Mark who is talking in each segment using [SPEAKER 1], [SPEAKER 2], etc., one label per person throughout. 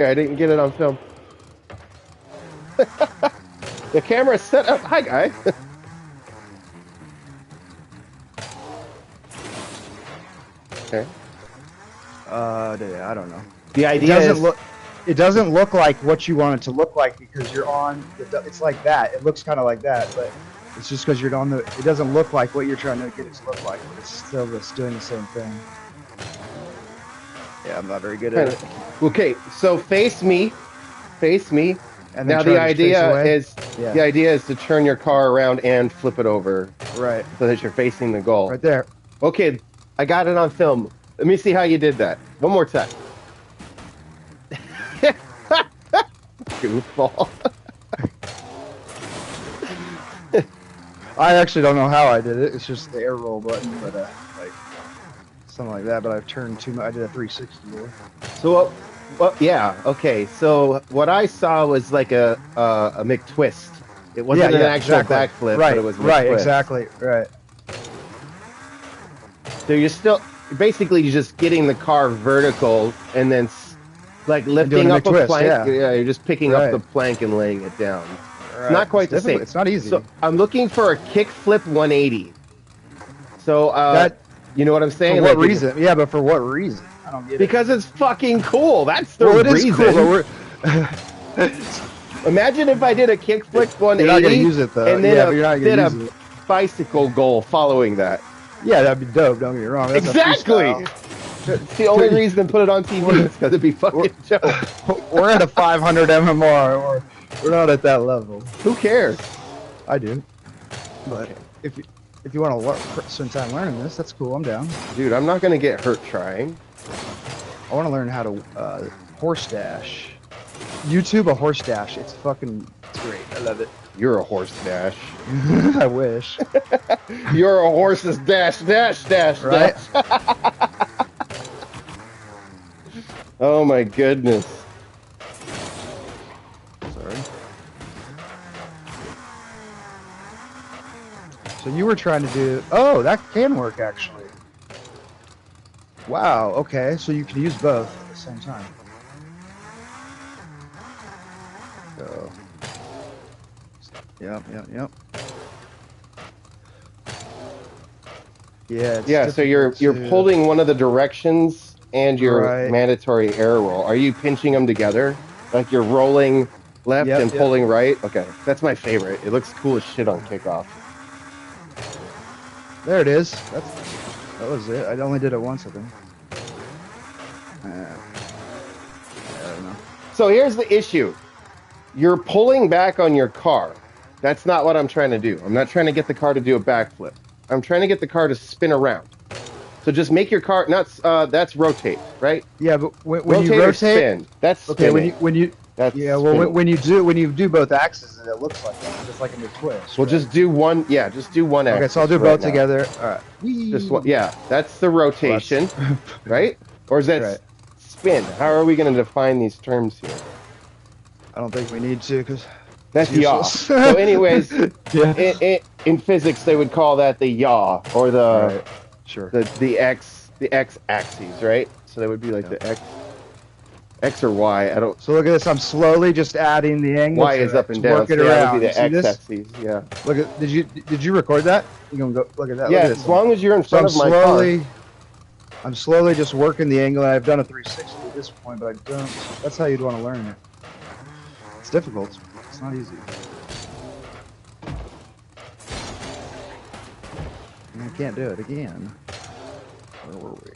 [SPEAKER 1] Yeah, I didn't get it on film. The camera's set up. Hi, guy. Okay.
[SPEAKER 2] Yeah, I don't know.
[SPEAKER 1] The idea is
[SPEAKER 2] it doesn't look like what you want it to look like because you're on. It's like that. It looks kind of like that, but it's just because you're on the. It doesn't look like what you're trying to get it to look like, but it's still just doing the same thing. Yeah, I'm not very good at it.
[SPEAKER 1] Okay, so face me.
[SPEAKER 2] And
[SPEAKER 1] now the idea is to turn your car around and flip it over.
[SPEAKER 2] Right.
[SPEAKER 1] So that you're facing the goal.
[SPEAKER 2] Right there.
[SPEAKER 1] Okay, I got it on film. Let me see how you did that. One more time. Goofball.
[SPEAKER 2] I actually don't know how I did it. It's just the air roll button, but like something like that. But I've turned too much. I did a 360 there.
[SPEAKER 1] So, yeah, okay. So what I saw was like a McTwist. It wasn't an actual backflip, but it was McTwist.
[SPEAKER 2] Right, exactly, right.
[SPEAKER 1] So you're just getting the car vertical and then like lifting up a plank. Yeah, you're just picking up the plank and laying it down. Right. It's not quite the same.
[SPEAKER 2] It's not easy.
[SPEAKER 1] So I'm looking for a kickflip 180. So you know what I'm saying?
[SPEAKER 2] For what reason? Yeah, but for what reason? I don't get it.
[SPEAKER 1] Because it's fucking cool. That's the reason.
[SPEAKER 2] It is cool, but
[SPEAKER 1] imagine if I did a kickflip 180.
[SPEAKER 2] You're not gonna use it though.
[SPEAKER 1] And then did a bicycle goal following that.
[SPEAKER 2] Yeah, that'd be dope. Don't get me wrong. That's
[SPEAKER 1] exactly. It's the only reason to put it on TV is because it'd be fucking dope.
[SPEAKER 2] We're at a 500 MMR, or we're not at that level.
[SPEAKER 1] Who cares?
[SPEAKER 2] I do. But if you want to spend time learning this, that's cool. I'm down.
[SPEAKER 1] Dude, I'm not gonna get hurt trying.
[SPEAKER 2] I want to learn how to horse dash. YouTube a horse dash. It's great. I love it.
[SPEAKER 1] You're a horse dash.
[SPEAKER 2] I wish.
[SPEAKER 1] You're a horse's dash, right? Oh my goodness.
[SPEAKER 2] Sorry. So you were trying to do... Oh, that can work actually. Wow, okay. So you can use both at the same time. So... Yep.
[SPEAKER 1] Yeah, so you're pulling one of the directions and your mandatory air roll. Are you pinching them together? Like you're rolling left and pulling right? Okay, that's my favorite. It looks cool as shit on kickoff.
[SPEAKER 2] There it is. That was it. I only did it once, I think. I don't know.
[SPEAKER 1] So here's the issue. You're pulling back on your car. That's not what I'm trying to do. I'm not trying to get the car to do a backflip. I'm trying to get the car to spin around. So just make your car that's rotate, right?
[SPEAKER 2] Yeah, but when you rotate,
[SPEAKER 1] spin, that's spinning.
[SPEAKER 2] when you when you do both axes, it looks like that, just like in your twist.
[SPEAKER 1] Well, just do one. Yeah, just do one axis.
[SPEAKER 2] Okay, so I'll do both together. All right.
[SPEAKER 1] Just one. Yeah, that's the rotation, right? Or is that spin? How are we going to define these terms here?
[SPEAKER 2] I don't think we need to, because
[SPEAKER 1] that's yaw. So, anyways, in physics, they would call that the yaw or the the x axes, right? So that would be like the x or y. I don't.
[SPEAKER 2] So look at this. I'm slowly just adding the angle.
[SPEAKER 1] Y is up and down. So that would be the x axis. Yeah.
[SPEAKER 2] Look at. Did you record that? You gonna go look at that?
[SPEAKER 1] Yeah. As long as you're in front of my car.
[SPEAKER 2] I'm slowly just working the angle. I've done a 360 at this point, but I don't. That's how you'd want to learn it. It's difficult. It's not easy. I can't do it again. Where were we?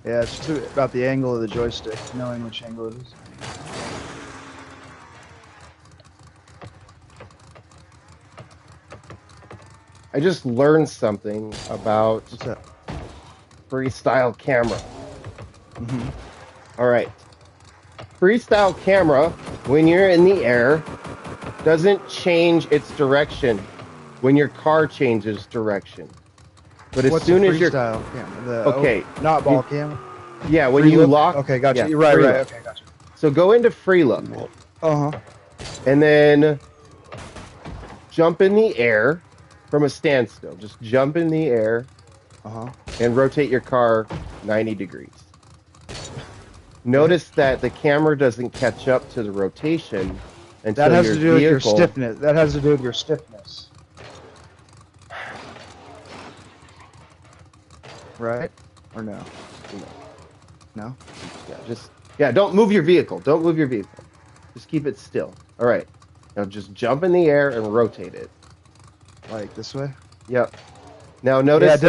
[SPEAKER 2] Yeah, it's just about the angle of the joystick, knowing which angle it is.
[SPEAKER 1] I just learned something about freestyle camera. All right. Freestyle camera, when you're in the air, doesn't change its direction when your car changes direction. But as soon as you're
[SPEAKER 2] not ball cam.
[SPEAKER 1] Yeah, when you lock.
[SPEAKER 2] Okay, gotcha. Yeah, you're right. Okay, gotcha.
[SPEAKER 1] So go into free look. And then jump in the air from a standstill. Just jump in the air. And rotate your car 90 degrees. Notice that the camera doesn't catch up to the rotation until
[SPEAKER 2] that has
[SPEAKER 1] your
[SPEAKER 2] to do with your
[SPEAKER 1] vehicle...
[SPEAKER 2] stiffness. That has to do with your stiffness. Right? Or no? No?
[SPEAKER 1] Yeah, don't move your vehicle. Don't move your vehicle. Just keep it still. All right. Now just jump in the air and rotate it.
[SPEAKER 2] Like this way?
[SPEAKER 1] Yep. Now notice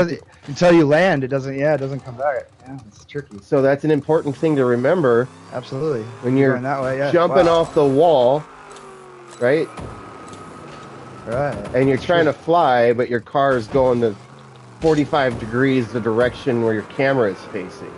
[SPEAKER 2] until you land, it doesn't come back. Yeah, it's tricky.
[SPEAKER 1] So that's an important thing to remember.
[SPEAKER 2] Absolutely.
[SPEAKER 1] When you're
[SPEAKER 2] going that way,
[SPEAKER 1] jumping off the wall, right?
[SPEAKER 2] Right.
[SPEAKER 1] And you're trying to fly, but your car is going to 45 degrees the direction where your camera is facing.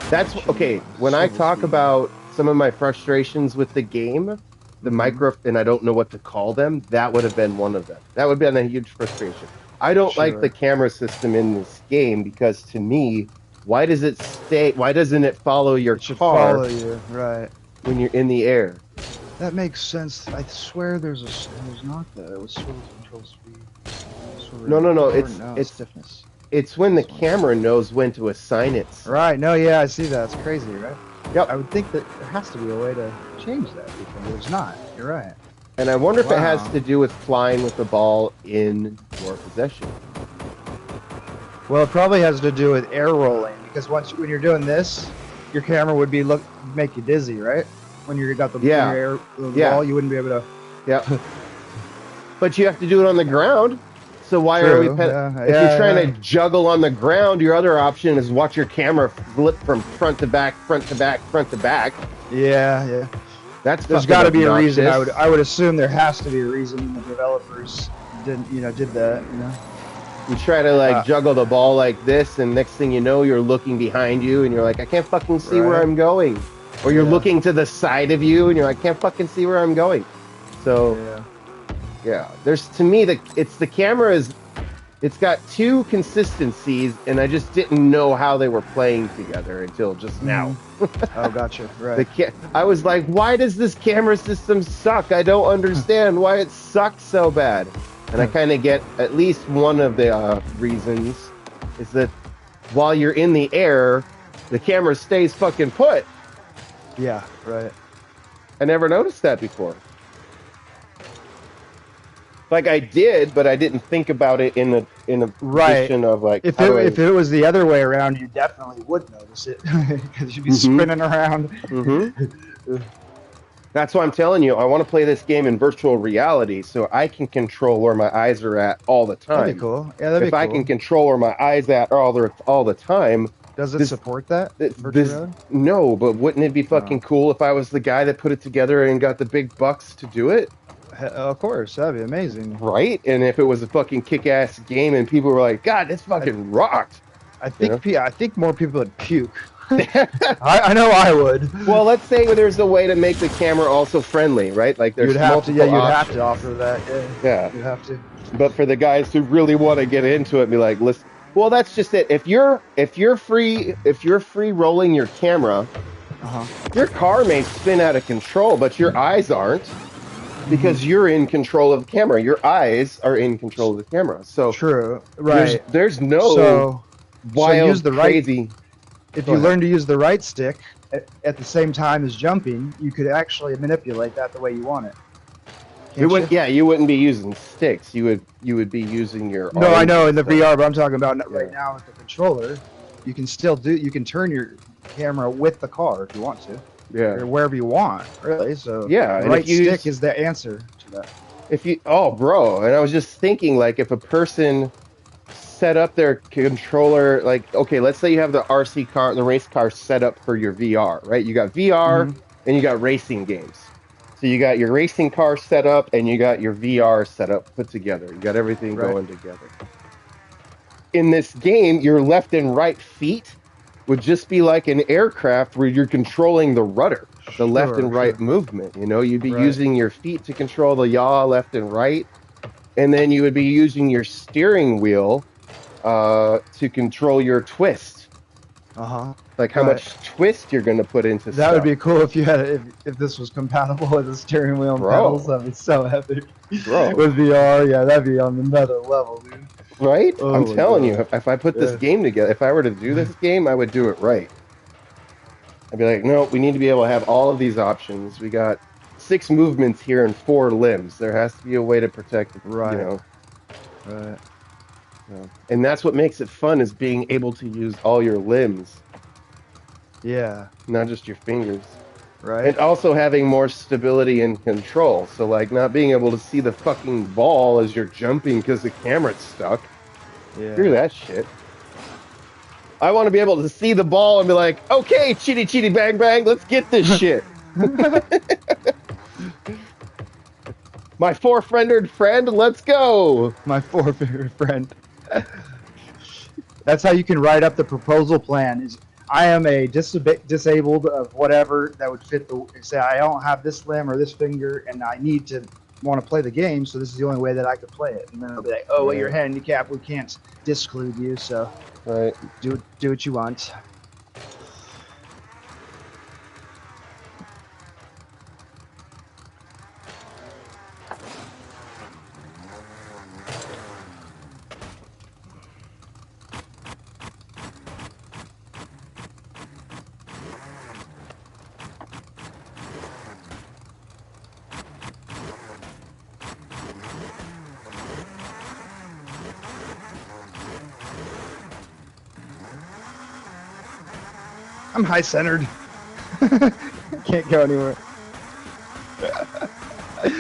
[SPEAKER 1] That's okay. When I talk about some of my frustrations with the game, the micro, and I don't know what to call them, that would have been one of them. That would have been a huge frustration. I don't like the camera system in this game because to me, why does it stay? Why doesn't it follow your car?
[SPEAKER 2] Follow you, right?
[SPEAKER 1] When you're in the air.
[SPEAKER 2] That makes sense. I swear there's not that. It was swivel control speed.
[SPEAKER 1] No. It's
[SPEAKER 2] stiffness.
[SPEAKER 1] It's when the camera knows when to assign it.
[SPEAKER 2] Right. No. Yeah, I see that. It's crazy, right?
[SPEAKER 1] Yep.
[SPEAKER 2] I would think that there has to be a way to change that because there's not. You're right.
[SPEAKER 1] And I wonder if it has to do with flying with the ball in your possession.
[SPEAKER 2] Well, it probably has to do with air rolling because when you're doing this, your camera would be make you dizzy, right? When you got the ball, you wouldn't be able to.
[SPEAKER 1] Yeah. But you have to do it on the ground. So why are we? If you're trying to juggle on the ground, your other option is watch your camera flip from front to back, front to back, front to back.
[SPEAKER 2] Yeah.
[SPEAKER 1] There's
[SPEAKER 2] got to be a reason. I would assume there has to be a reason the developers did that.
[SPEAKER 1] You try to juggle the ball like this, and next thing you know, you're looking behind you, and you're like, I can't fucking see where I'm going. Or you're looking to the side of you, and you're like, I can't fucking see where I'm going. So, there's to me the camera is. It's got two consistencies, and I just didn't know how they were playing together until just now.
[SPEAKER 2] Oh, gotcha. Right.
[SPEAKER 1] I was like, why does this camera system suck? I don't understand why it sucks so bad. And I kind of get at least one of the reasons is that while you're in the air, the camera stays fucking put.
[SPEAKER 2] Yeah, right.
[SPEAKER 1] I never noticed that before. Like I did, but I didn't think about it in a position of like.
[SPEAKER 2] If it was the other way around, you definitely would notice it because you'd be spinning around.
[SPEAKER 1] That's why I'm telling you, I want to play this game in virtual reality so I can control where my eyes are at all the time.
[SPEAKER 2] That'd be cool. Yeah, that'd be cool.
[SPEAKER 1] If I can control where my eyes at all the time.
[SPEAKER 2] Does it support that?
[SPEAKER 1] No, but wouldn't it be fucking cool if I was the guy that put it together and got the big bucks to do it?
[SPEAKER 2] Of course, that'd be amazing.
[SPEAKER 1] Right? And if it was a fucking kick-ass game and people were like, God, this fucking rocked.
[SPEAKER 2] I think more people would puke. I know I would.
[SPEAKER 1] Well, let's say there's a way to make the camera also friendly, right? Like there's multiple options.
[SPEAKER 2] You'd have to offer that.
[SPEAKER 1] Yeah.
[SPEAKER 2] You'd have to.
[SPEAKER 1] But for the guys who really want to get into it, be like, listen. Well, that's just it. If you're free rolling your camera, your car may spin out of control, but your eyes aren't. Because you're in control of the camera. Your eyes are in control of the camera. So
[SPEAKER 2] true. Right.
[SPEAKER 1] There's no wild, crazy...
[SPEAKER 2] If you learn to use the right stick at the same time as jumping, you could actually manipulate that the way you want it.
[SPEAKER 1] You wouldn't be using sticks. You would be using your...
[SPEAKER 2] No, I know in the VR, but I'm talking about right now with the controller. You can turn your camera with the car if you want to.
[SPEAKER 1] Yeah.
[SPEAKER 2] Or wherever you want, really. So the right stick is the answer to that.
[SPEAKER 1] And I was just thinking, like, if a person set up their controller, like, okay, let's say you have the RC car, the race car set up for your VR, right? You got VR and you got racing games. So you got your racing car set up and you got your VR set up, put together. You got everything going together. In this game, your left and right feet would just be like an aircraft where you're controlling the rudder, the left and right movement. You'd be using your feet to control the yaw left and right, and then you would be using your steering wheel to control your twist. Like how much twist you're going to put into
[SPEAKER 2] that would be cool if you had if this was compatible with the steering wheel and pedals. That'd be so epic. With VR, that'd be on another level, dude.
[SPEAKER 1] Right? I'm telling you, if I put this game together, if I were to do this game, I would do it right. I'd be like, no, we need to be able to have all of these options. We got 6 movements here and 4 limbs. There has to be a way to protect,
[SPEAKER 2] right.
[SPEAKER 1] you know.
[SPEAKER 2] Right.
[SPEAKER 1] And that's what makes it fun, is being able to use all your limbs.
[SPEAKER 2] Yeah.
[SPEAKER 1] Not just your fingers.
[SPEAKER 2] Right.
[SPEAKER 1] And also having more stability and control. So, like, not being able to see the fucking ball as you're jumping because the camera's stuck.
[SPEAKER 2] Yeah.
[SPEAKER 1] Screw that shit. I want to be able to see the ball and be like, okay, chitty chitty bang bang, let's get this shit. My 4-fingered friend, let's go.
[SPEAKER 2] My 4-fingered friend. That's how you can write up the proposal plan. Is I am a disabled of whatever that would fit the. Say I don't have this limb or this finger, and I need to want to play the game, so this is the only way that I could play it. And then they'll be like, "Oh, well, you're handicapped. We can't disclude you, so do what you want." I'm high-centered. Can't go anywhere.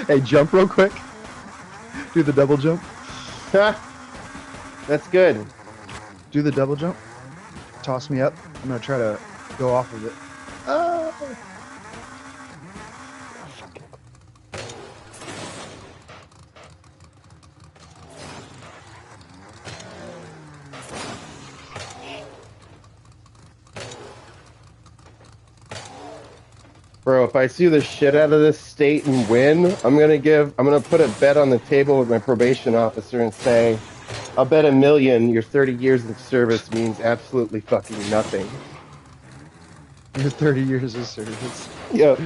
[SPEAKER 2] Hey, jump real quick. Do the double jump.
[SPEAKER 1] That's good.
[SPEAKER 2] Do the double jump. Toss me up. I'm gonna try to go off of it.
[SPEAKER 1] Bro, if I sue the shit out of this state and win, I'm gonna put a bet on the table with my probation officer and say, I'll bet $1 million your 30 years of service means absolutely fucking nothing.
[SPEAKER 2] Your 30 years of service.
[SPEAKER 1] Yep.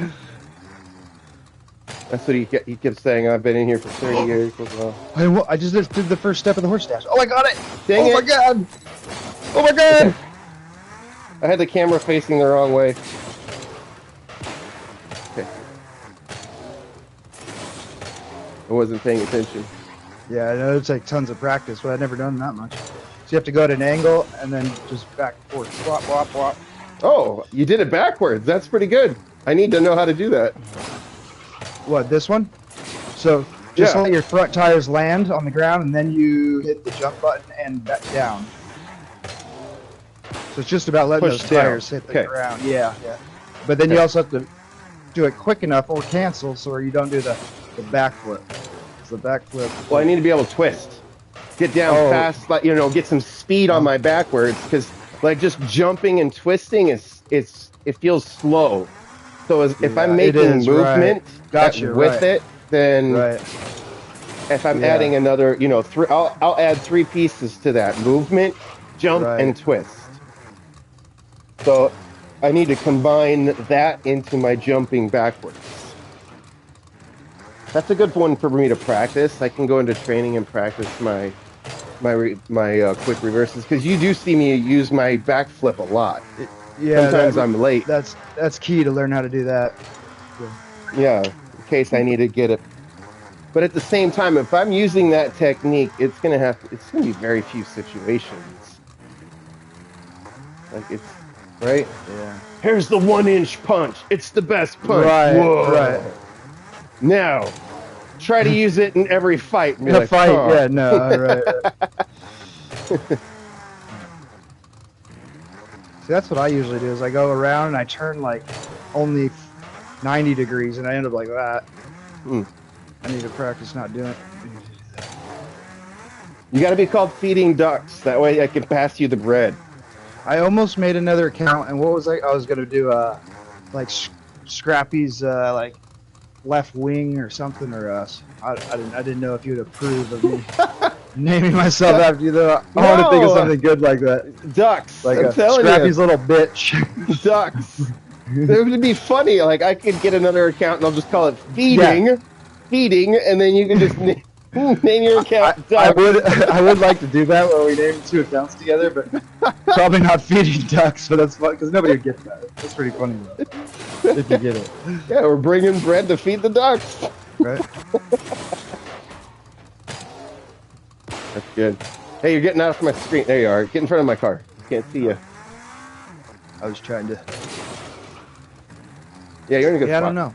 [SPEAKER 1] That's what he kept saying. I've been in here for 30 years. Well.
[SPEAKER 2] I just did the first step of the horse dash. Oh, I got it!
[SPEAKER 1] Dang it.
[SPEAKER 2] My god! Oh my god!
[SPEAKER 1] I had the camera facing the wrong way. Okay. I wasn't paying attention.
[SPEAKER 2] Yeah, I know it's like tons of practice, but I've never done that much. So you have to go at an angle and then just back and forth. Swap, swap, swap.
[SPEAKER 1] Oh, you did it backwards. That's pretty good. I need to know how to do that.
[SPEAKER 2] What, this one? So just let your front tires land on the ground and then you hit the jump button and back down. So it's just about letting those tires hit the ground. Yeah, yeah. But then you also have to do it quick enough or cancel so you don't do the backflip. The backflip.
[SPEAKER 1] Well, I need to be able to twist. Get down fast, like, get some speed on my backwards, because like just jumping and twisting it feels slow. So if I'm making movement with it, then if I'm adding another, I'll add 3 pieces to that: movement, jump, and twist. So I need to combine that into my jumping backwards. That's a good one for me to practice. I can go into training and practice my quick reverses, because you do see me use my backflip a lot. Sometimes I'm late.
[SPEAKER 2] That's key to learn how to do that.
[SPEAKER 1] Yeah, in case I need to get it. But at the same time, if I'm using that technique, it's gonna be very few situations. Like right?
[SPEAKER 2] Yeah.
[SPEAKER 1] Here's the 1-inch punch. It's the best punch.
[SPEAKER 2] Right.
[SPEAKER 1] Whoa.
[SPEAKER 2] Right.
[SPEAKER 1] Now, try to use it in every fight.
[SPEAKER 2] In a fight, yeah, no, right. See, that's what I usually do, is I go around and I turn like only 90 degrees and I end up like that. I need to practice not doing it.
[SPEAKER 1] You gotta be called feeding ducks. That way I can pass you the bread.
[SPEAKER 2] I almost made another account, and what was I was going to do, like Scrappy's, like, left wing or something, or I didn't know if you'd approve of me naming myself after you, though. I want to think of something good like that.
[SPEAKER 1] Ducks.
[SPEAKER 2] Like Scrappy's little bitch.
[SPEAKER 1] Ducks. It would be funny. Like, I could get another account and I'll just call it feeding, and then you can just Name your account.
[SPEAKER 2] I would like to do that where we name 2 accounts together, but probably not feeding ducks. But that's fun because nobody would get that. That's pretty funny though, if you get it.
[SPEAKER 1] Yeah, we're bringing bread to feed the ducks.
[SPEAKER 2] Right.
[SPEAKER 1] That's good. Hey, you're getting out of my screen. There you are. Get in front of my car. Can't see you.
[SPEAKER 2] I was trying to.
[SPEAKER 1] Yeah, you're in a good spot.
[SPEAKER 2] I don't know.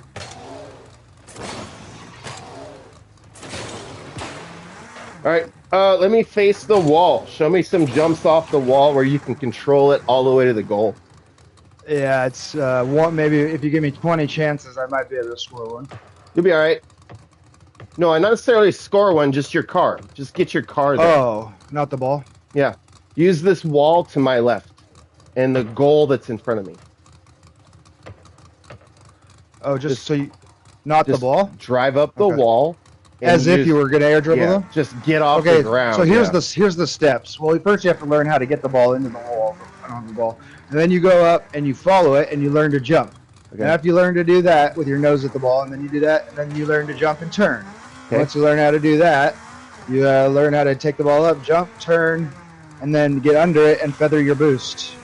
[SPEAKER 1] All right, let me face the wall. Show me some jumps off the wall where you can control it all the way to the goal.
[SPEAKER 2] Yeah, it's one. Maybe if you give me 20 chances, I might be able to score one.
[SPEAKER 1] You'll be all right. No, not necessarily score one, just your car. Just get your car there.
[SPEAKER 2] Oh, not the ball?
[SPEAKER 1] Yeah. Use this wall to my left and the goal that's in front of me.
[SPEAKER 2] Oh, just so you... Not the ball?
[SPEAKER 1] Drive up the wall.
[SPEAKER 2] As if you were going to air dribble them?
[SPEAKER 1] Just get off the ground.
[SPEAKER 2] So here's the steps. Well, first you have to learn how to get the ball into the wall. On the ball. And then you go up and you follow it and you learn to jump. Okay. And after you learn to do that with your nose at the ball, and then you do that, and then you learn to jump and turn. Okay. Once you learn how to do that, you learn how to take the ball up, jump, turn, and then get under it and feather your boost.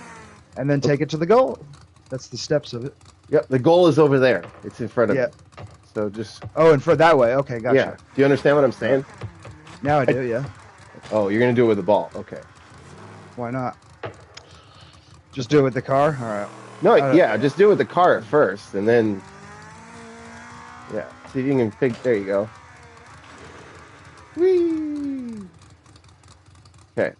[SPEAKER 2] And then take it to the goal. That's the steps of it.
[SPEAKER 1] Yep, the goal is over there. It's in front of you. So just...
[SPEAKER 2] Oh, in front that way. Okay, gotcha.
[SPEAKER 1] Yeah. Do you understand what I'm saying?
[SPEAKER 2] Now I do, yeah.
[SPEAKER 1] Oh, you're going to do it with the ball. Okay.
[SPEAKER 2] Why not? Just do it with the car? All right.
[SPEAKER 1] No, yeah, just do it with the car at first, and then... Yeah, see if you can pick... There you go. Whee! Okay.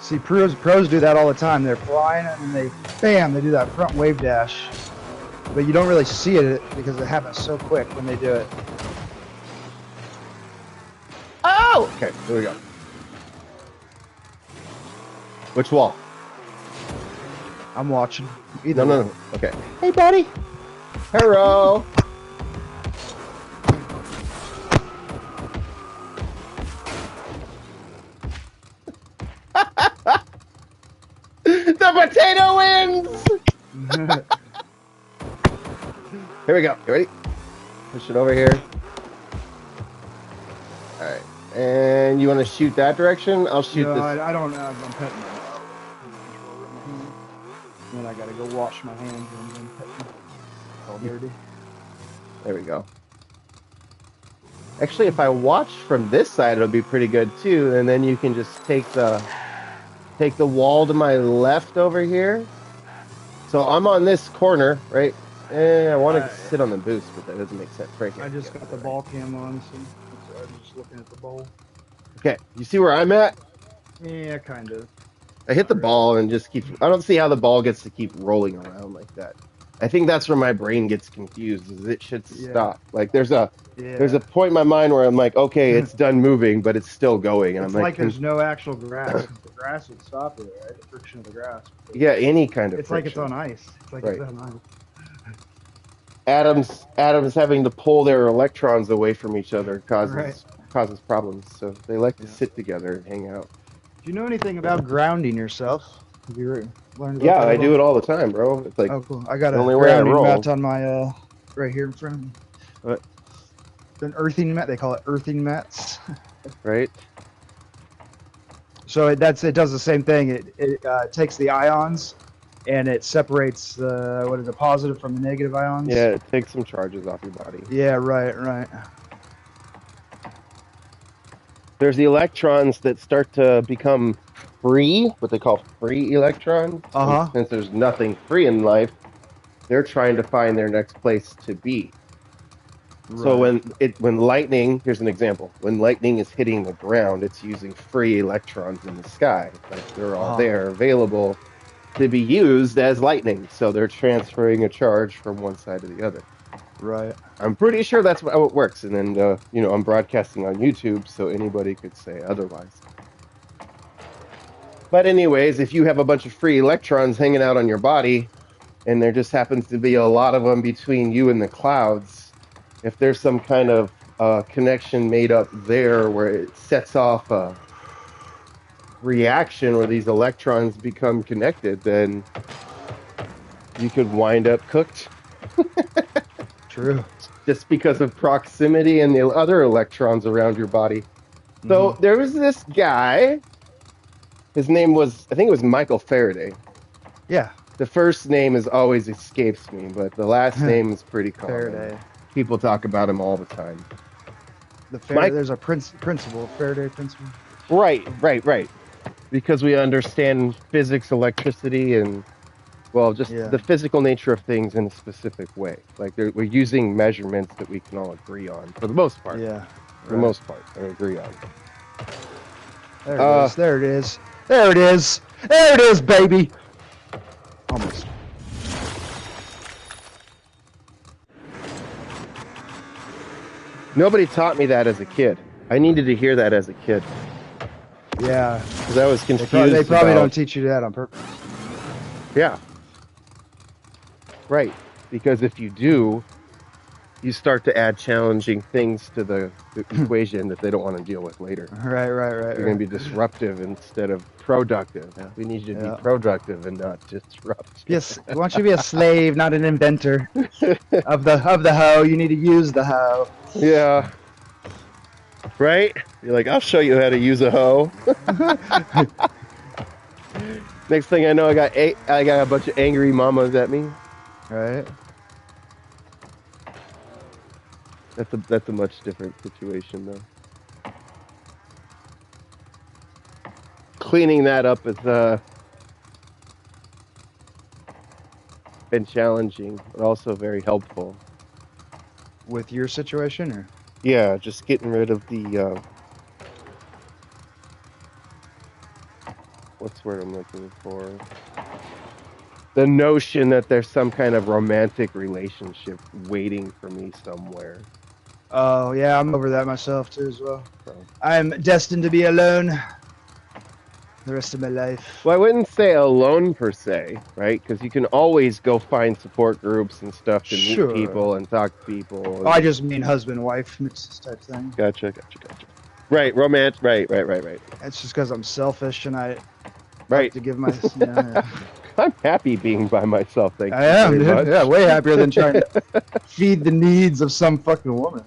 [SPEAKER 2] See, pros do that all the time. They're flying and they, bam, they do that front wave dash. But you don't really see it because it happens so quick when they do it.
[SPEAKER 1] Oh! Okay, here we go. Which wall?
[SPEAKER 2] I'm watching.
[SPEAKER 1] No. Okay. Hey, buddy. Hello. The potato wins! Here we go. You ready? Push it over here. Alright. And you want to shoot that direction? I'll shoot this.
[SPEAKER 2] I don't have. I'm petting it. Then I gotta go wash my hands and then pet them. All dirty.
[SPEAKER 1] There we go. Actually, if I watch from this side, it'll be pretty good too. And then you can just take the wall to my left over here. So I'm on this corner, right? I want to sit on the boost, but that doesn't make sense. Right here.
[SPEAKER 2] I just got the ball cam on, so I'm just looking at the bowl.
[SPEAKER 1] Okay, you see where I'm at?
[SPEAKER 2] Yeah, kind of.
[SPEAKER 1] I hit the ball and just keep... I don't see how the ball gets to keep rolling around like that. I think that's where my brain gets confused, is it should stop. Like, there's a point in my mind where I'm like, okay, it's done moving, but it's still going. And
[SPEAKER 2] it's
[SPEAKER 1] I'm
[SPEAKER 2] like there's no actual grass. The grass would stop it, right? The friction of the grass.
[SPEAKER 1] Yeah, any kind of
[SPEAKER 2] It's
[SPEAKER 1] friction.
[SPEAKER 2] like it's on ice. It's like it's on ice.
[SPEAKER 1] Atoms having to pull their electrons away from each other causes problems. So they like to sit together and hang out.
[SPEAKER 2] Do you know anything about grounding yourself? Have you learned about that?
[SPEAKER 1] I do it all the time, bro. It's like,
[SPEAKER 2] oh, cool. I got a
[SPEAKER 1] only way I
[SPEAKER 2] grounding
[SPEAKER 1] roll.
[SPEAKER 2] mat on my right here in front of me.
[SPEAKER 1] What?
[SPEAKER 2] An earthing mat. They call it earthing mats.
[SPEAKER 1] Right.
[SPEAKER 2] So it does the same thing. It takes the ions and it separates the positive from the negative ions.
[SPEAKER 1] Yeah, it takes some charges off your body.
[SPEAKER 2] Yeah, right.
[SPEAKER 1] There's the electrons that start to become free, what they call free electrons.
[SPEAKER 2] Uh-huh.
[SPEAKER 1] Since there's nothing free in life, they're trying to find their next place to be. Right. So when lightning, here's an example. When lightning is hitting the ground, it's using free electrons in the sky. Like they're all there, available to be used as lightning. So they're transferring a charge from one side to the other.
[SPEAKER 2] Right.
[SPEAKER 1] I'm pretty sure that's how it works. And then, I'm broadcasting on YouTube, so anybody could say otherwise. But anyways, if you have a bunch of free electrons hanging out on your body, and there just happens to be a lot of them between you and the clouds, if there's some kind of connection made up there where it sets off reaction where these electrons become connected, then you could wind up cooked.
[SPEAKER 2] True.
[SPEAKER 1] Just because of proximity and the other electrons around your body. So there was this guy. His name was, I think it was Michael Faraday.
[SPEAKER 2] Yeah.
[SPEAKER 1] The first name always escapes me, but the last name is pretty common.
[SPEAKER 2] Faraday.
[SPEAKER 1] People talk about him all the time.
[SPEAKER 2] There's a principle, Faraday principle.
[SPEAKER 1] Right. Because we understand physics, electricity, and, well, just the physical nature of things in a specific way. Like, we're using measurements that we can all agree on, for the most part.
[SPEAKER 2] Yeah.
[SPEAKER 1] For the most part, I agree on.
[SPEAKER 2] There it is. There it is. There it is. There it is, baby. Almost.
[SPEAKER 1] Nobody taught me that as a kid. I needed to hear that as a kid.
[SPEAKER 2] Yeah.
[SPEAKER 1] Because I was confused.
[SPEAKER 2] They probably don't teach you that on purpose.
[SPEAKER 1] Yeah. Right. Because if you do, you start to add challenging things to the equation that they don't want to deal with later.
[SPEAKER 2] Right.
[SPEAKER 1] You're going to be disruptive instead of productive. Yeah. We need you to be productive and not disrupt.
[SPEAKER 2] Yes. We want you to be a slave, not an inventor of the hoe. You need to use the hoe.
[SPEAKER 1] Yeah. Right? You're like, I'll show you how to use a hoe. Next thing I know, I got a bunch of angry mamas at me.
[SPEAKER 2] Right.
[SPEAKER 1] That's a much different situation, though. Cleaning that up has been challenging, but also very helpful.
[SPEAKER 2] With your situation, or?
[SPEAKER 1] Yeah, just getting rid of the what's the word I'm looking for? The notion that there's some kind of romantic relationship waiting for me somewhere.
[SPEAKER 2] Oh, yeah, I'm over that myself, too, as well. So. I'm destined to be alone the rest of my life.
[SPEAKER 1] Well, I wouldn't say alone, per se, right? Because you can always go find support groups and stuff to meet people and talk to people.
[SPEAKER 2] Oh, I just mean husband-wife mixes type thing.
[SPEAKER 1] Gotcha. Right, romance, right.
[SPEAKER 2] It's just because I'm selfish and I like to give my...
[SPEAKER 1] I'm happy being by myself, thank you.
[SPEAKER 2] I am, dude. Yeah, way happier than trying to feed the needs of some fucking woman.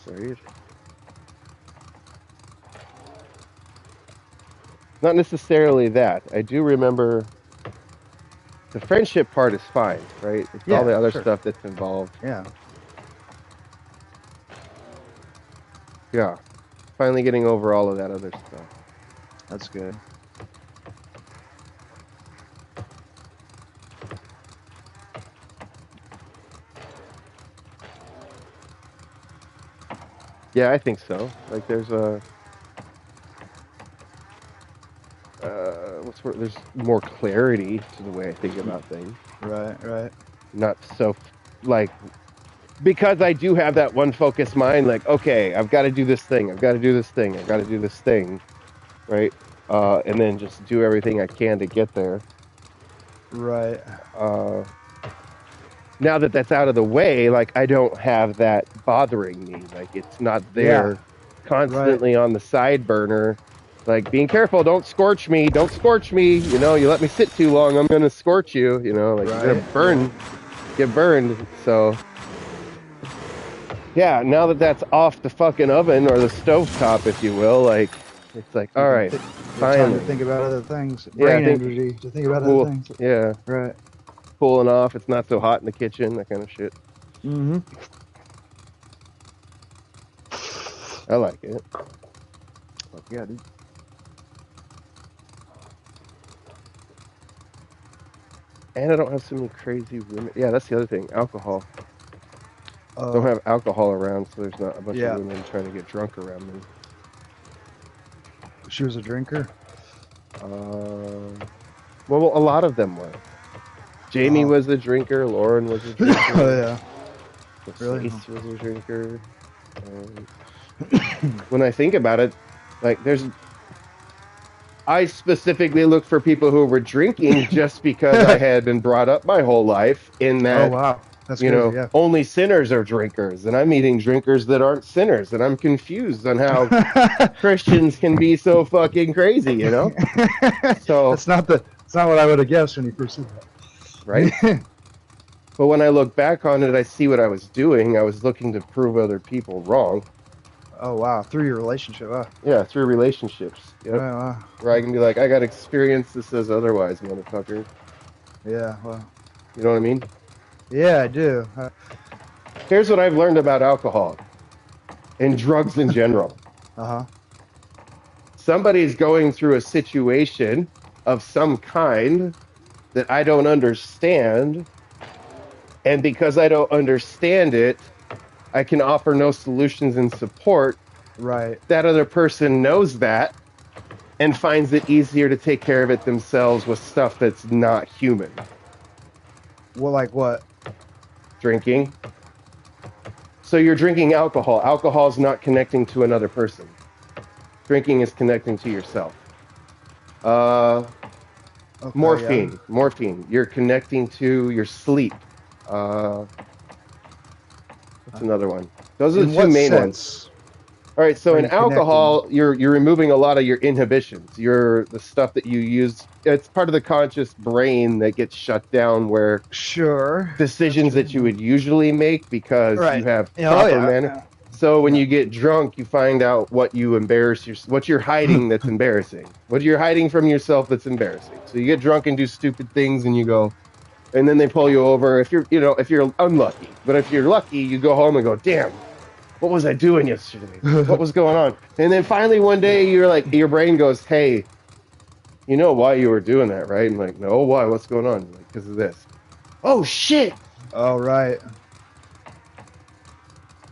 [SPEAKER 1] Right. Not necessarily that. I do remember the friendship part is fine, right? It's all the other stuff that's involved.
[SPEAKER 2] Yeah.
[SPEAKER 1] Yeah. Finally getting over all of that other stuff.
[SPEAKER 2] That's good.
[SPEAKER 1] Yeah, I think so. Like, there's there's more clarity to the way I think about things.
[SPEAKER 2] Right.
[SPEAKER 1] Not so, like, because I do have that one focused mind, like, okay, I've got to do this thing, right? And then just do everything I can to get there.
[SPEAKER 2] Right.
[SPEAKER 1] Now that that's out of the way, like, I don't have that bothering me. Like, it's not there constantly on the side burner. Like, being careful, don't scorch me, you know, you let me sit too long, I'm going to scorch you, you know, like, you're going to get burned, so. Yeah, now that that's off the fucking oven, or the stovetop, if you will, like, it's like, all right,
[SPEAKER 2] time to think about other things. Brain energy to think about other things.
[SPEAKER 1] Yeah.
[SPEAKER 2] Right.
[SPEAKER 1] Cooling off, it's not so hot in the kitchen, that kind of shit.
[SPEAKER 2] Mm-hmm.
[SPEAKER 1] I like it.
[SPEAKER 2] Yeah, dude.
[SPEAKER 1] And I don't have so many crazy women. Yeah, that's the other thing. Alcohol. Don't have alcohol around, so there's not a bunch of women trying to get drunk around me.
[SPEAKER 2] She was a drinker?
[SPEAKER 1] Well, a lot of them were. Jamie was a drinker. Lauren was a drinker.
[SPEAKER 2] Oh, yeah.
[SPEAKER 1] Face was a drinker. When I think about it, like, I specifically look for people who were drinking just because I had been brought up my whole life in that
[SPEAKER 2] That's
[SPEAKER 1] you
[SPEAKER 2] crazy,
[SPEAKER 1] know,
[SPEAKER 2] yeah.
[SPEAKER 1] only sinners are drinkers, and I'm meeting drinkers that aren't sinners, and I'm confused on how Christians can be so fucking crazy, you know? So
[SPEAKER 2] it's not what I would have guessed when you first said that.
[SPEAKER 1] right? But when I look back on it, I see what I was doing. I was looking to prove other people wrong.
[SPEAKER 2] Oh wow, through your relationship, huh?
[SPEAKER 1] Yeah, through relationships. Yep.
[SPEAKER 2] Wow.
[SPEAKER 1] Where I can be like, I got experience that says otherwise, motherfucker.
[SPEAKER 2] Yeah, well.
[SPEAKER 1] You know what I mean?
[SPEAKER 2] Yeah, I do.
[SPEAKER 1] Here's what I've learned about alcohol and drugs in general.
[SPEAKER 2] Uh-huh.
[SPEAKER 1] Somebody's going through a situation of some kind that I don't understand. And because I don't understand it, I can offer no solutions and support.
[SPEAKER 2] Right.
[SPEAKER 1] That other person knows that and finds it easier to take care of it themselves with stuff that's not human.
[SPEAKER 2] Well, like what?
[SPEAKER 1] Drinking. So you're drinking alcohol. Alcohol is not connecting to another person. Drinking is connecting to yourself. Okay, morphine. Yeah. Morphine. You're connecting to your sleep. What's another one? Those are the two main ones. All right, so in alcohol, you're removing a lot of your inhibitions. The stuff that you use. It's part of the conscious brain that gets shut down, where decisions that you would usually make because you have proper manner. So when you get drunk, you find out what you what you're hiding that's embarrassing. What you're hiding from yourself that's embarrassing. So you get drunk and do stupid things, and you go, and then they pull you over. If you're unlucky, but if you're lucky, you go home and go, damn. What was I doing yesterday? What was going on? And then finally one day you're like, your brain goes, hey, you know why you were doing that, right? I'm like, no, why? What's going on? I'm like, because of this. Oh, shit.
[SPEAKER 2] Oh, right.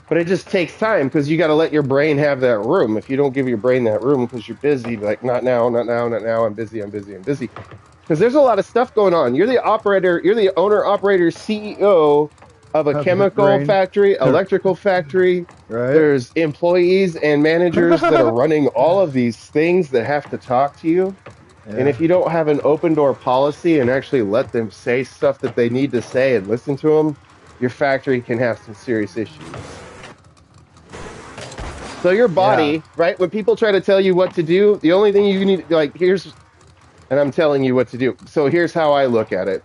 [SPEAKER 1] But it just takes time because you got to let your brain have that room. If you don't give your brain that room because you're busy, like, not now, not now, not now. I'm busy. Because there's a lot of stuff going on. You're the owner, operator, CEO of a chemical factory, electrical factory.
[SPEAKER 2] Right.
[SPEAKER 1] There's employees and managers that are running all of these things that have to talk to you. Yeah. And if you don't have an open door policy and actually let them say stuff that they need to say and listen to them, your factory can have some serious issues. So your body, right? When people try to tell you what to do, the only thing you need, and I'm telling you what to do. So here's how I look at it.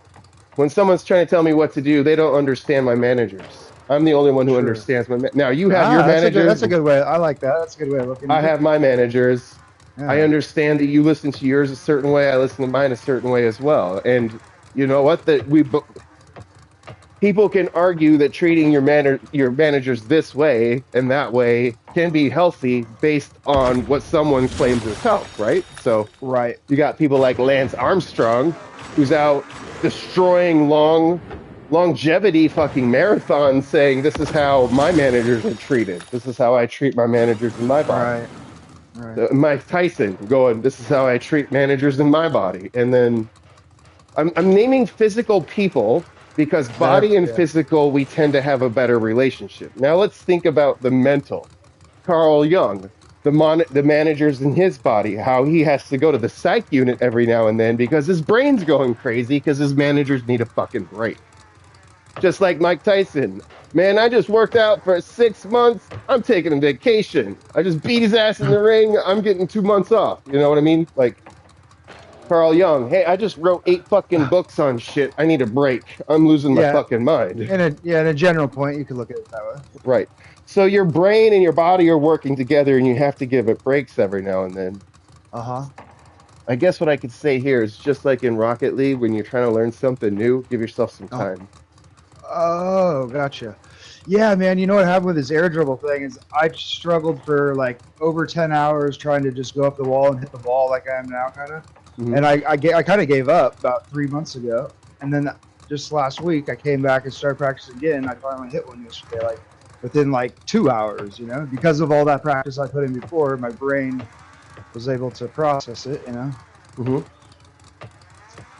[SPEAKER 1] When someone's trying to tell me what to do, they don't understand my managers. I'm the only one who understands my now you have your managers.
[SPEAKER 2] That's a good way. I like that. That's a good way of looking at it.
[SPEAKER 1] I have my managers. Yeah. I understand that you listen to yours a certain way. I listen to mine a certain way as well. And you know what? People can argue that treating your managers this way and that way can be healthy based on what someone claims is health, right? So you got people like Lance Armstrong, who's out destroying longevity fucking marathons, saying this is how my managers are treated. This is how I treat my managers in my body. Right. Mike Tyson going, this is how I treat managers in my body. And then I'm naming physical people because body and physical, we tend to have a better relationship. Now let's think about the mental. Carl Jung, the managers in his body, how he has to go to the psych unit every now and then because his brain's going crazy because his managers need a fucking break. Just like Mike Tyson. Man, I just worked out for 6 months. I'm taking a vacation. I just beat his ass in the ring. I'm getting 2 months off. You know what I mean? Like Carl Jung. Hey, I just wrote 8 fucking books on shit. I need a break. I'm losing my fucking mind.
[SPEAKER 2] In a general point, you could look at it that way.
[SPEAKER 1] Right. So your brain and your body are working together, and you have to give it breaks every now and then. I guess what I could say here is just like in Rocket League, when you're trying to learn something new, give yourself some time.
[SPEAKER 2] Oh, gotcha. Yeah, man, you know what happened with this air dribble thing is I struggled for like over 10 hours trying to just go up the wall and hit the ball like I am now, kind of. Mm-hmm. And I kind of gave up about 3 months ago. And then just last week, I came back and started practicing again. I finally hit one yesterday, like within like 2 hours, you know, because of all that practice I put in before, my brain was able to process it, you know. Mm-hmm.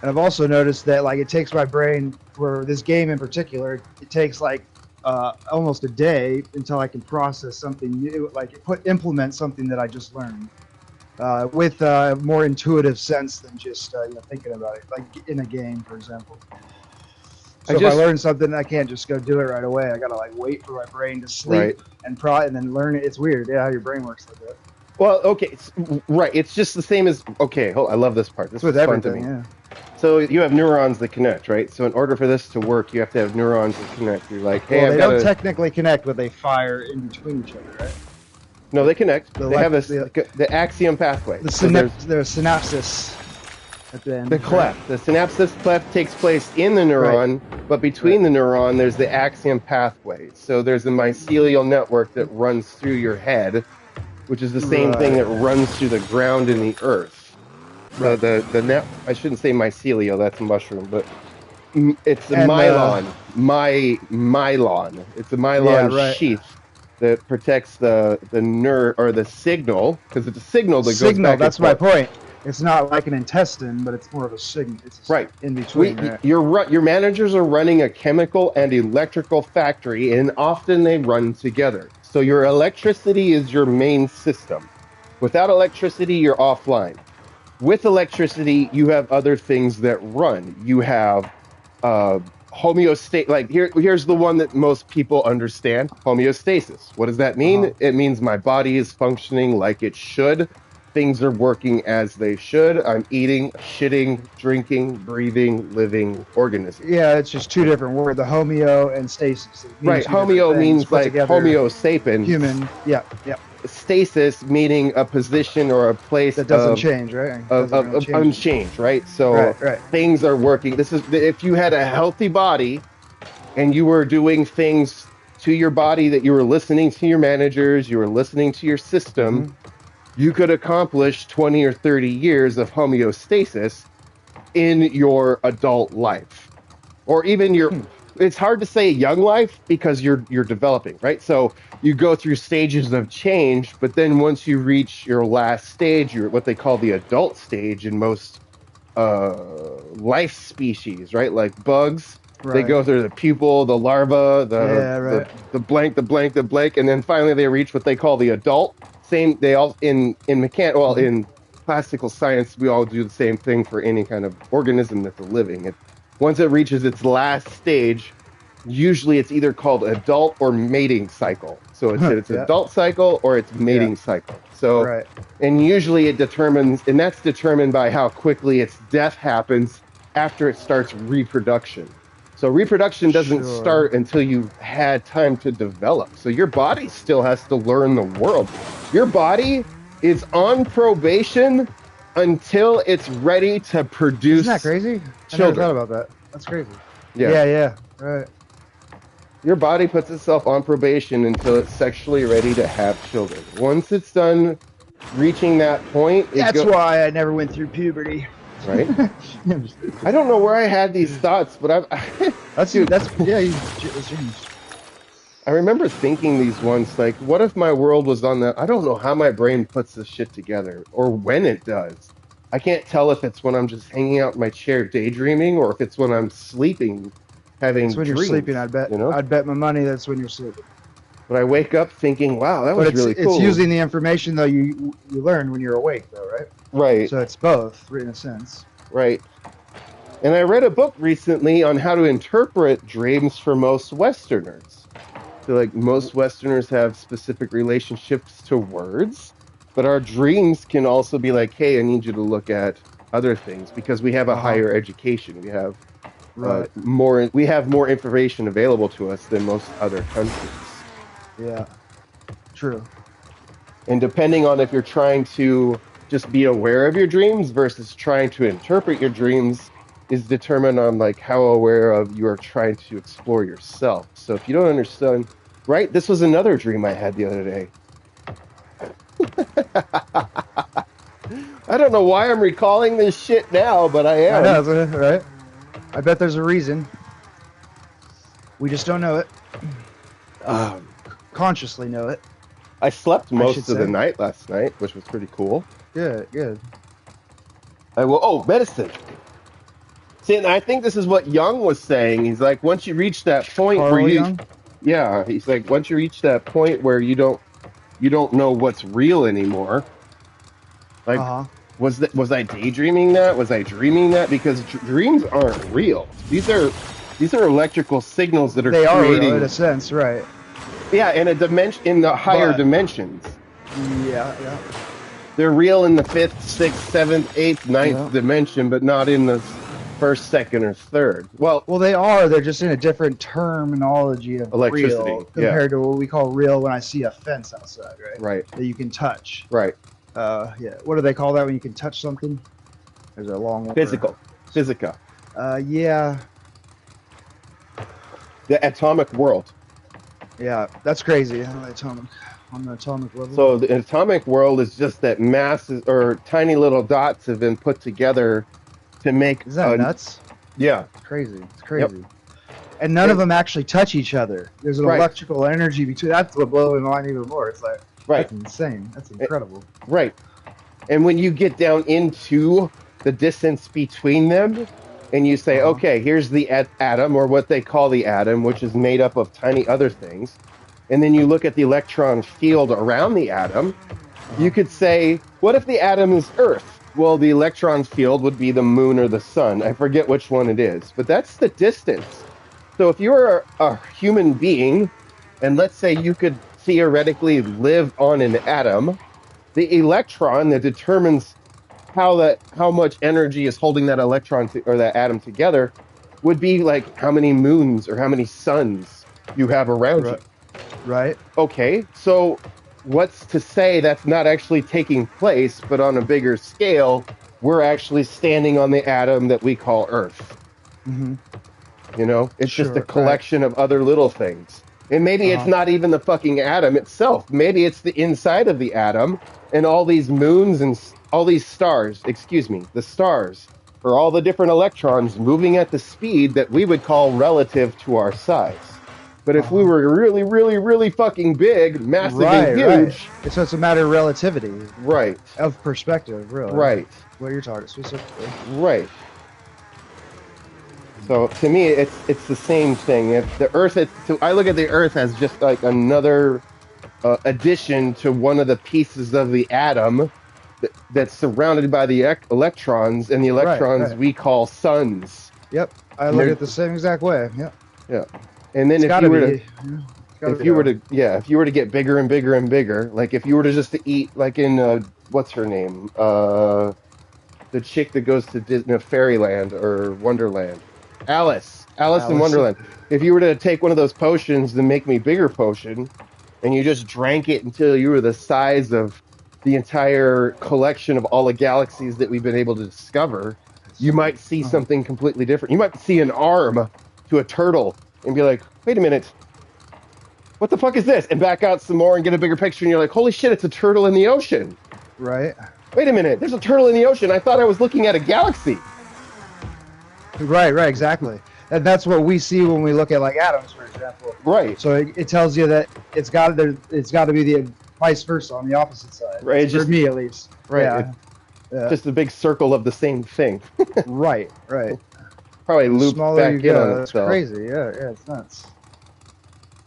[SPEAKER 2] And I've also noticed that like it takes my brain, for this game in particular, it takes like almost a day until I can process something new, like implement something that I just learned with a more intuitive sense than just thinking about it, like in a game, for example. So if I learn something, I can't just go do it right away. I gotta like wait for my brain to sleep and then learn it. It's weird, how your brain works like that.
[SPEAKER 1] Well, okay, right. It's just the same as I love this part. This is fun to me.
[SPEAKER 2] Yeah.
[SPEAKER 1] So you have neurons that connect, right? So in order for this to work, you have to have neurons that connect. You're like, hey,
[SPEAKER 2] they don't technically connect, but they fire in between each other, right?
[SPEAKER 1] No, they connect. They have the axion pathway.
[SPEAKER 2] The synapses.
[SPEAKER 1] The cleft. The synapses cleft takes place in the neuron, but between the neuron, there's the axion pathway. So there's a mycelial network that runs through your head, which is the same thing that runs through the ground in the earth. The net. I shouldn't say mycelial. That's a mushroom, but it's a myelin. Myelin. It's a myelin sheath that protects the nerve or the signal, because it's a signal that goes back.
[SPEAKER 2] That's my point. It's not like an intestine, but it's more of a signal. It's in between.
[SPEAKER 1] Your managers are running a chemical and electrical factory, and often they run together. So your electricity is your main system. Without electricity, you're offline. With electricity, you have other things that run. You have homeostasis. Like here's the one that most people understand: homeostasis. What does that mean? It means my body is functioning like it should. Things are working as they should. I'm eating, shitting, drinking, breathing, living organisms.
[SPEAKER 2] Yeah, it's just two different words, the homeo and stasis.
[SPEAKER 1] Right, homeo means like homo sapiens.
[SPEAKER 2] Human, yeah.
[SPEAKER 1] Stasis meaning a position or a place
[SPEAKER 2] that doesn't change, right?
[SPEAKER 1] Unchanged, right? So things are working. This is if you had a healthy body and you were doing things to your body that you were listening to your managers, you were listening to your system, you could accomplish 20 or 30 years of homeostasis in your adult life. Or even your, it's hard to say young life because you're developing, right? So you go through stages of change, but then once you reach your last stage, you're what they call the adult stage in most life species, right? Like bugs, they go through the pupal, the larva, the blank, and then finally they reach what they call the adult. They all in classical science, we all do the same thing for any kind of organism that's living. Once it reaches its last stage, usually it's either called adult or mating cycle. So it's adult cycle or it's mating cycle. So and usually it determines, and that's determined by how quickly its death happens after it starts reproduction. So reproduction doesn't start until you've had time to develop. So your body still has to learn the world. Your body is on probation until it's ready to produce.
[SPEAKER 2] Isn't that crazy?
[SPEAKER 1] Children.
[SPEAKER 2] I never thought about that. That's crazy. Yeah. Right.
[SPEAKER 1] Your body puts itself on probation until it's sexually ready to have children. Once it's done reaching that point,
[SPEAKER 2] that's why I never went through puberty.
[SPEAKER 1] Right? I don't know where I had these thoughts, but
[SPEAKER 2] that's
[SPEAKER 1] I remember thinking these once, like, what if my world was on the... I don't know how my brain puts this shit together, or when it does. I can't tell if it's when I'm just hanging out in my chair daydreaming, or if it's when I'm sleeping, having
[SPEAKER 2] dreams. It's when you're sleeping, I'd bet. I'd bet my money that's when you're sleeping.
[SPEAKER 1] But I wake up thinking, wow, that was really cool.
[SPEAKER 2] It's using the information, though, you learn when you're awake, though, right?
[SPEAKER 1] Right.
[SPEAKER 2] So it's both, in a sense.
[SPEAKER 1] Right. And I read a book recently on how to interpret dreams for most Westerners. So, like, most Westerners have specific relationships to words, but our dreams can also be like, hey, I need you to look at other things, because we have a higher education. We have more information available to us than most other countries.
[SPEAKER 2] Yeah, true.
[SPEAKER 1] And depending on if you're trying to just be aware of your dreams versus trying to interpret your dreams is determined on like how aware of you are trying to explore yourself. So if you don't understand, right? This was another dream I had the other day. I don't know why I'm recalling this shit now, but I am.
[SPEAKER 2] I know, right? I bet there's a reason. We just don't know it. Consciously know it.
[SPEAKER 1] I slept most of the night last night, which was pretty cool.
[SPEAKER 2] Good.
[SPEAKER 1] Medicine. See, and I think this is what Jung was saying. He's like, once you reach that point where you... Yeah, he's like, once you reach that point where you don't know what's real anymore. Like, was I daydreaming that? Was I dreaming that? Because dreams aren't real. These are These are electrical signals that are
[SPEAKER 2] they
[SPEAKER 1] creating...
[SPEAKER 2] are, in a sense, right?
[SPEAKER 1] Yeah, in a dimension, in the higher dimensions.
[SPEAKER 2] Yeah.
[SPEAKER 1] They're real in the 5th, 6th, 7th, 8th, 9th dimension, but not in the 1st, 2nd, or 3rd. Well,
[SPEAKER 2] they are. They're just in a different terminology of
[SPEAKER 1] electricity,
[SPEAKER 2] real compared to what we call real when I see a fence outside, right?
[SPEAKER 1] Right.
[SPEAKER 2] That you can touch.
[SPEAKER 1] Right.
[SPEAKER 2] Yeah. What do they call that when you can touch something? There's a long word.
[SPEAKER 1] Physical. Physica.
[SPEAKER 2] Yeah.
[SPEAKER 1] The atomic world.
[SPEAKER 2] Yeah, that's crazy. On the atomic level.
[SPEAKER 1] So the atomic world is just that masses or tiny little dots have been put together to make.
[SPEAKER 2] Is that nuts?
[SPEAKER 1] Yeah,
[SPEAKER 2] it's crazy. It's crazy. Yep. And none of them actually touch each other. There's an electrical energy between. That's what blows my mind even more. It's like that's insane. That's incredible.
[SPEAKER 1] Right. And when you get down into the distance between them, and you say, okay, here's the atom, or what they call the atom, which is made up of tiny other things. And then you look at the electron field around the atom, you could say, what if the atom is Earth? Well, the electron field would be the moon or the sun. I forget which one it is, but that's the distance. So if you're a human being, and let's say you could theoretically live on an atom, the electron that determines how much energy is holding that electron or that atom together would be like how many moons or how many suns you have around you.
[SPEAKER 2] Right.
[SPEAKER 1] Okay, so what's to say that's not actually taking place, but on a bigger scale, we're actually standing on the atom that we call Earth.
[SPEAKER 2] Mm-hmm.
[SPEAKER 1] You know, it's just a collection of other little things. And maybe it's not even the fucking atom itself. Maybe it's the inside of the atom and all these moons and all these stars, the stars, or all the different electrons moving at the speed that we would call relative to our size. But if we were really, really, really fucking big, massive and huge...
[SPEAKER 2] Right. So it's a matter of relativity.
[SPEAKER 1] Right.
[SPEAKER 2] Of perspective, really.
[SPEAKER 1] Right.
[SPEAKER 2] What you're talking specifically.
[SPEAKER 1] Right. So to me, it's the same thing. If the Earth, I look at the Earth as just like another addition to one of the pieces of the atom that's surrounded by the electrons, and the electrons we call suns.
[SPEAKER 2] Yep, I look at it the same exact way. Yep.
[SPEAKER 1] Yeah, and then if you were to get bigger and bigger and bigger, like if you were to just to eat, like in what's her name, the chick that goes to Fairyland or Wonderland. Alice in Wonderland. If you were to take one of those potions, the Make Me Bigger potion, and you just drank it until you were the size of the entire collection of all the galaxies that we've been able to discover, you might see something completely different. You might see an arm to a turtle and be like, wait a minute, what the fuck is this? And back out some more and get a bigger picture, and you're like, holy shit, it's a turtle in the ocean.
[SPEAKER 2] Right.
[SPEAKER 1] Wait a minute, there's a turtle in the ocean. I thought I was looking at a galaxy.
[SPEAKER 2] Right, exactly. And that's what we see when we look at like atoms, for example.
[SPEAKER 1] Right.
[SPEAKER 2] So it tells you that it's got to be the vice versa on the opposite side.
[SPEAKER 1] Right.
[SPEAKER 2] For me, at least.
[SPEAKER 1] Right. Yeah. Just a big circle of the same thing.
[SPEAKER 2] Right.
[SPEAKER 1] Probably loops back in on
[SPEAKER 2] That's
[SPEAKER 1] itself.
[SPEAKER 2] crazy. Yeah, it's nuts.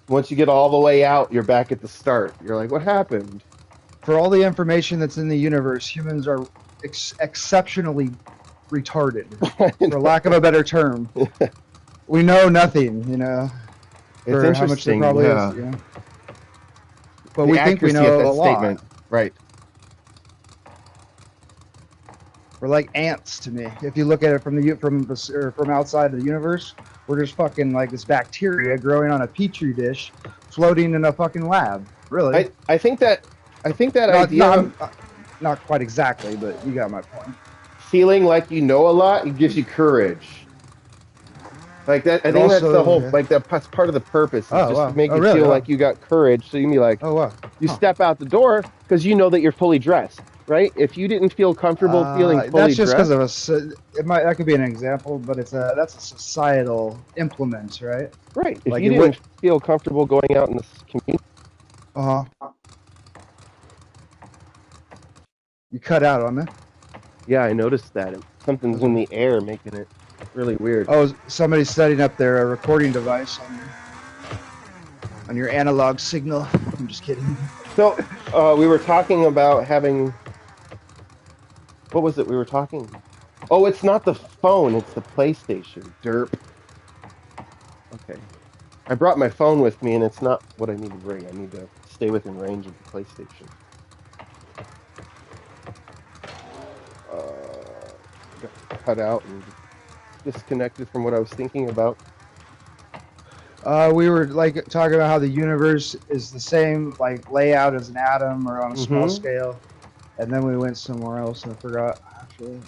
[SPEAKER 1] Once you get all the way out, you're back at the start. You're like, what happened?
[SPEAKER 2] For all the information that's in the universe, humans are exceptionally retarded, for lack of a better term. We know nothing,
[SPEAKER 1] It's interesting,
[SPEAKER 2] how much there probably is, But we think we know a lot.
[SPEAKER 1] Right.
[SPEAKER 2] We're like ants to me. If you look at it from outside of the universe, we're just fucking like this bacteria growing on a petri dish, floating in a fucking lab. Really.
[SPEAKER 1] I think that idea.
[SPEAKER 2] Not quite exactly, but you got my point.
[SPEAKER 1] Feeling like you know a lot, it gives you courage. Like that, I think that's the whole, that's part of the purpose. Is to make you feel like you got courage, so you can be like, you step out the door because you know that you're fully dressed, right? If you didn't feel comfortable feeling fully
[SPEAKER 2] that's just
[SPEAKER 1] dressed,
[SPEAKER 2] because of that could be an example, but that's a societal implement, right?
[SPEAKER 1] Right. If you didn't feel comfortable going out in the community,
[SPEAKER 2] you cut out on me.
[SPEAKER 1] Yeah, I noticed that. Something's in the air making it really weird.
[SPEAKER 2] Oh, somebody's setting up their recording device on your analog signal. I'm just kidding.
[SPEAKER 1] So, we were talking about having... What was it we were talking? Oh, it's not the phone, it's the PlayStation. Derp. Okay. I brought my phone with me, and it's not what I need to bring. I need to stay within range of the PlayStation. Got cut out and disconnected from what I was thinking about.
[SPEAKER 2] We were like talking about how the universe is the same like layout as an atom or on a small scale, and then we went somewhere else and I forgot actually.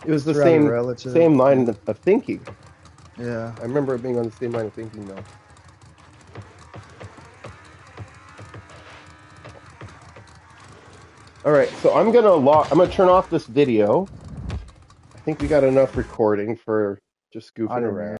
[SPEAKER 1] It was the same line of thinking.
[SPEAKER 2] Yeah.
[SPEAKER 1] I remember it being on the same line of thinking though. All right, so I'm gonna turn off this video. I think we got enough recording for just goofing around.